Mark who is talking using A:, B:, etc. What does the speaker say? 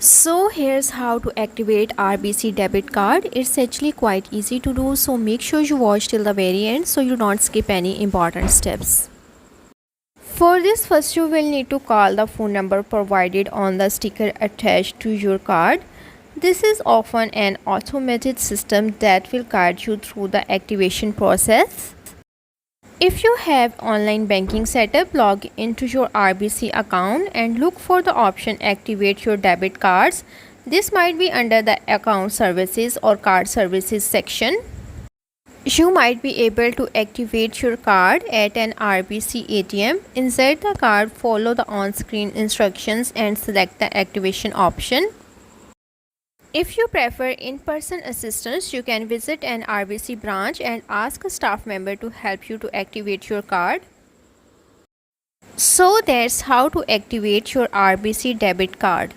A: So here's how to activate RBC Debit Card. It's actually quite easy to do, so make sure you watch till the very end so you don't skip any important steps. For this, first you will need to call the phone number provided on the sticker attached to your card. This is often an automated system that will guide you through the activation process. If you have online banking setup, log into your RBC account and look for the option Activate Your Debit Cards. This might be under the Account Services or Card Services section. You might be able to activate your card at an RBC ATM. Insert the card, follow the on-screen instructions and select the activation option. If you prefer in-person assistance, you can visit an RBC branch and ask a staff member to help you to activate your card. So that's how to activate your RBC debit card.